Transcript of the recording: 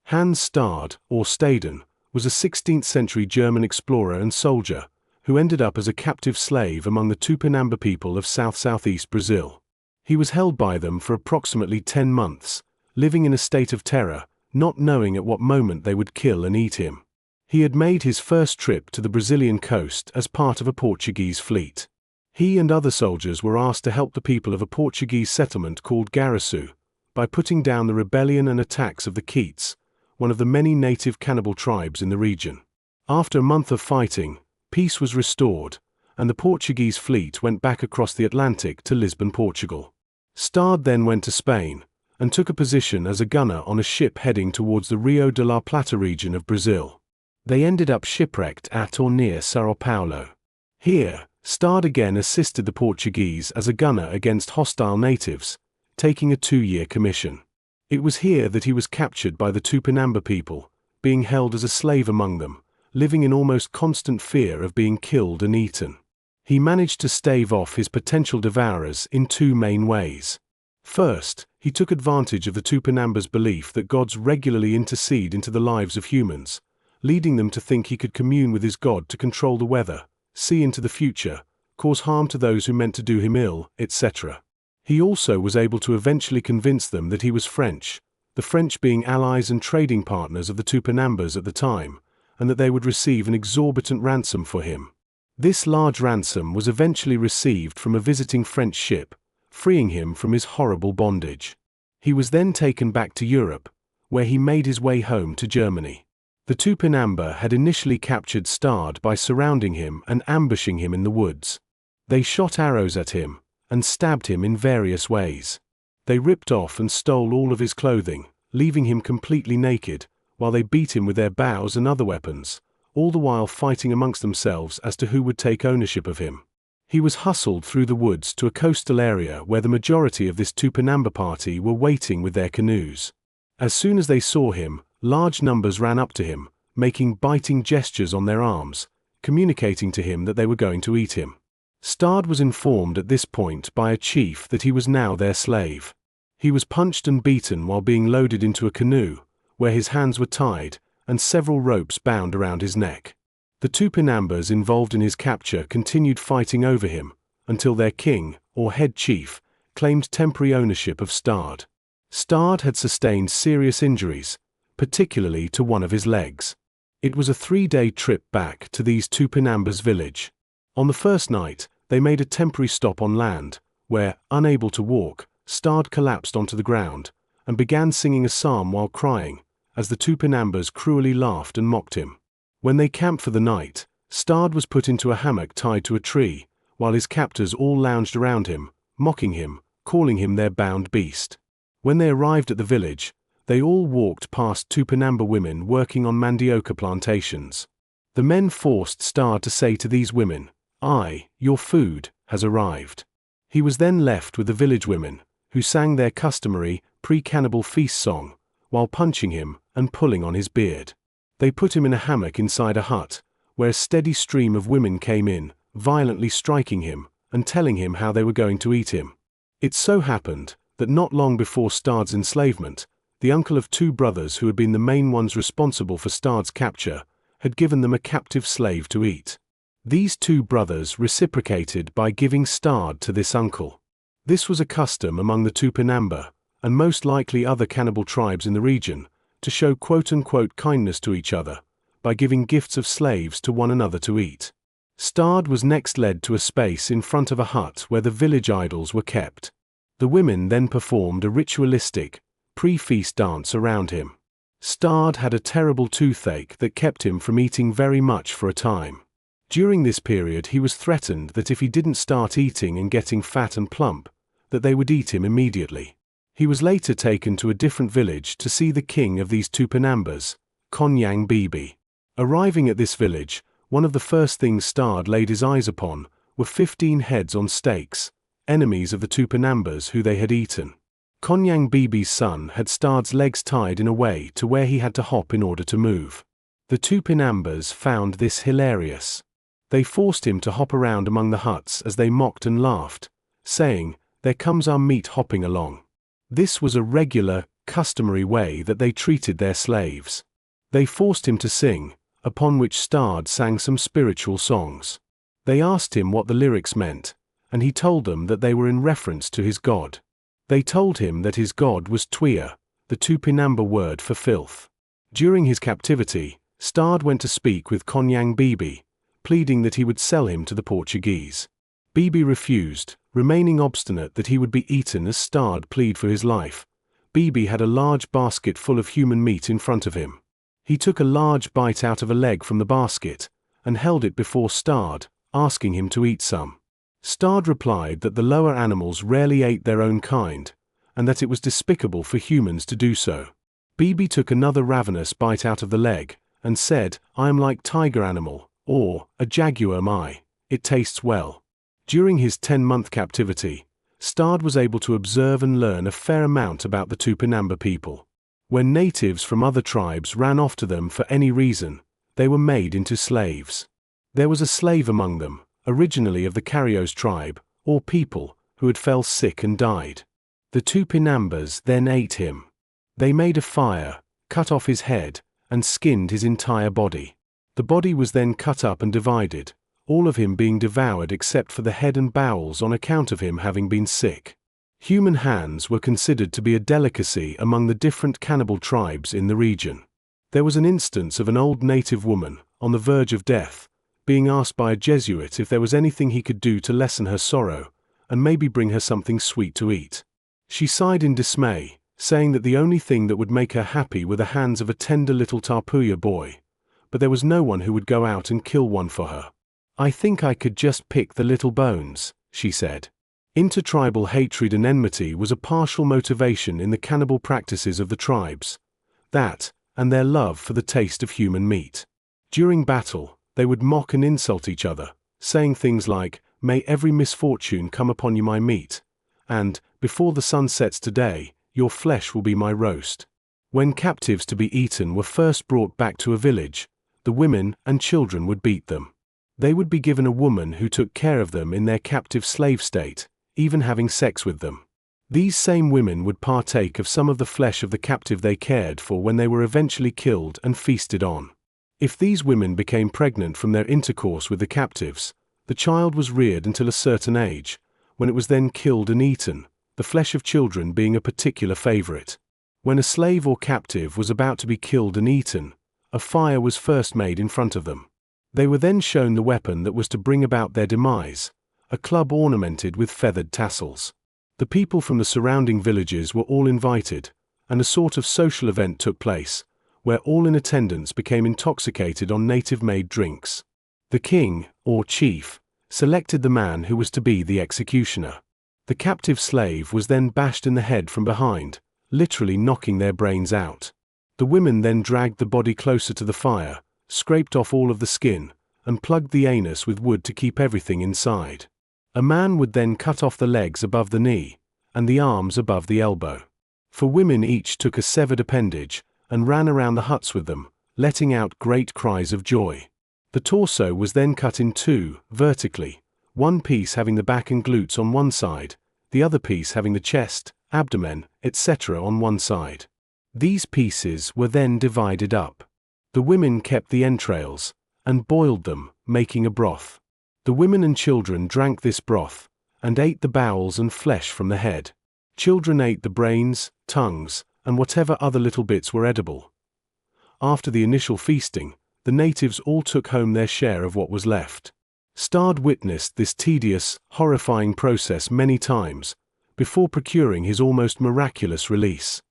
Hans Stade, or Stade, was a 16th-century German explorer and soldier who ended up as a captive slave among the Tupinamba people of south-southeast Brazil. He was held by them for approximately 10 months, living in a state of terror, not knowing at what moment they would kill and eat him. He had made his first trip to the Brazilian coast as part of a Portuguese fleet. He and other soldiers were asked to help the people of a Portuguese settlement called Garaçu by putting down the rebellion and attacks of the Keats, one of the many native cannibal tribes in the region. After a month of fighting, peace was restored, and the Portuguese fleet went back across the Atlantic to Lisbon, Portugal. Stade then went to Spain and took a position as a gunner on a ship heading towards the Rio de la Plata region of Brazil. They ended up shipwrecked at or near São Paulo. Here, Stade again assisted the Portuguese as a gunner against hostile natives, taking a 2-year commission. It was here that he was captured by the Tupinamba people, being held as a slave among them, living in almost constant fear of being killed and eaten. He managed to stave off his potential devourers in 2 main ways. First, he took advantage of the Tupinamba's belief that gods regularly intercede into the lives of humans, leading them to think he could commune with his god to control the weather, see into the future, cause harm to those who meant to do him ill, etc. He also was able to eventually convince them that he was French, the French being allies and trading partners of the Tupinambas at the time, and that they would receive an exorbitant ransom for him. This large ransom was eventually received from a visiting French ship, freeing him from his horrible bondage. He was then taken back to Europe, where he made his way home to Germany. The Tupinamba had initially captured Stade by surrounding him and ambushing him in the woods. They shot arrows at him and stabbed him in various ways. They ripped off and stole all of his clothing, leaving him completely naked, while they beat him with their bows and other weapons, all the while fighting amongst themselves as to who would take ownership of him. He was hustled through the woods to a coastal area where the majority of this Tupinamba party were waiting with their canoes. As soon as they saw him, large numbers ran up to him, making biting gestures on their arms, communicating to him that they were going to eat him. Stade was informed at this point by a chief that he was now their slave. He was punched and beaten while being loaded into a canoe, where his hands were tied and several ropes bound around his neck. The Tupinambas involved in his capture continued fighting over him, until their king, or head chief, claimed temporary ownership of Stade. Stade had sustained serious injuries, particularly to one of his legs. It was a 3-day trip back to these Tupinambas' village. On the first night, they made a temporary stop on land, where, unable to walk, Stade collapsed onto the ground, and began singing a psalm while crying, as the Tupinambas cruelly laughed and mocked him. When they camped for the night, Stade was put into a hammock tied to a tree, while his captors all lounged around him, mocking him, calling him their bound beast. When they arrived at the village, they all walked past Tupinamba women working on mandioca plantations. The men forced Stade to say to these women, "Your food has arrived." He was then left with the village women, who sang their customary, pre-cannibal feast song, while punching him and pulling on his beard. They put him in a hammock inside a hut, where a steady stream of women came in, violently striking him and telling him how they were going to eat him. It so happened that not long before Stade's enslavement, the uncle of 2 brothers who had been the main ones responsible for Stade's capture had given them a captive slave to eat. These 2 brothers reciprocated by giving Stade to this uncle. This was a custom among the Tupinamba, and most likely other cannibal tribes in the region, to show quote-unquote kindness to each other, by giving gifts of slaves to one another to eat. Stade was next led to a space in front of a hut where the village idols were kept. The women then performed a ritualistic, pre-feast dance around him. Stade had a terrible toothache that kept him from eating very much for a time. During this period he was threatened that if he didn't start eating and getting fat and plump, that they would eat him immediately. He was later taken to a different village to see the king of these Tupinambas, Konyang Bibi. Arriving at this village, one of the first things Stade laid his eyes upon were 15 heads on stakes, enemies of the Tupinambas who they had eaten. Konyang Bibi's son had Stade's legs tied in a way to where he had to hop in order to move. The Tupinambas found this hilarious. They forced him to hop around among the huts as they mocked and laughed, saying, "There comes our meat hopping along." This was a regular, customary way that they treated their slaves. They forced him to sing, upon which Stade sang some spiritual songs. They asked him what the lyrics meant, and he told them that they were in reference to his god. They told him that his god was Tuia, the Tupinamba word for filth. During his captivity, Stade went to speak with Konyang Bibi, pleading that he would sell him to the Portuguese. Bibi refused, remaining obstinate that he would be eaten as Stade pleaded for his life. Bibi had a large basket full of human meat in front of him. He took a large bite out of a leg from the basket, and held it before Stade, asking him to eat some. Stade replied that the lower animals rarely ate their own kind, and that it was despicable for humans to do so. Bibi took another ravenous bite out of the leg, and said, "I am like tiger animal, or, a jaguar am I, it tastes well." During his 10-month captivity, Stade was able to observe and learn a fair amount about the Tupinamba people. When natives from other tribes ran off to them for any reason, they were made into slaves. There was a slave among them, originally of the Carios tribe, or people, who had fell sick and died. The Tupinambas then ate him. They made a fire, cut off his head, and skinned his entire body. The body was then cut up and divided, all of him being devoured except for the head and bowels on account of him having been sick. Human hands were considered to be a delicacy among the different cannibal tribes in the region. There was an instance of an old native woman, on the verge of death, being asked by a Jesuit if there was anything he could do to lessen her sorrow, and maybe bring her something sweet to eat. She sighed in dismay, saying that the only thing that would make her happy were the hands of a tender little Tapuya boy, but there was no one who would go out and kill one for her. "I think I could just pick the little bones," she said. Intertribal hatred and enmity was a partial motivation in the cannibal practices of the tribes. That, and their love for the taste of human meat. During battle, they would mock and insult each other, saying things like, "May every misfortune come upon you, my meat," and, "Before the sun sets today, your flesh will be my roast." When captives to be eaten were first brought back to a village, the women and children would beat them. They would be given a woman who took care of them in their captive slave state, even having sex with them. These same women would partake of some of the flesh of the captive they cared for when they were eventually killed and feasted on. If these women became pregnant from their intercourse with the captives, the child was reared until a certain age, when it was then killed and eaten, the flesh of children being a particular favorite. When a slave or captive was about to be killed and eaten, a fire was first made in front of them. They were then shown the weapon that was to bring about their demise, a club ornamented with feathered tassels. The people from the surrounding villages were all invited, and a sort of social event took place, where all in attendance became intoxicated on native-made drinks. The king, or chief, selected the man who was to be the executioner. The captive slave was then bashed in the head from behind, literally knocking their brains out. The women then dragged the body closer to the fire, scraped off all of the skin, and plugged the anus with wood to keep everything inside. A man would then cut off the legs above the knee, and the arms above the elbow. For women each took a severed appendage, and ran around the huts with them, letting out great cries of joy. The torso was then cut in two, vertically, one piece having the back and glutes on one side, the other piece having the chest, abdomen, etc. on one side. These pieces were then divided up. The women kept the entrails, and boiled them, making a broth. The women and children drank this broth, and ate the bowels and flesh from the head. Children ate the brains, tongues, and whatever other little bits were edible. After the initial feasting, the natives all took home their share of what was left. Stade witnessed this tedious, horrifying process many times, before procuring his almost miraculous release.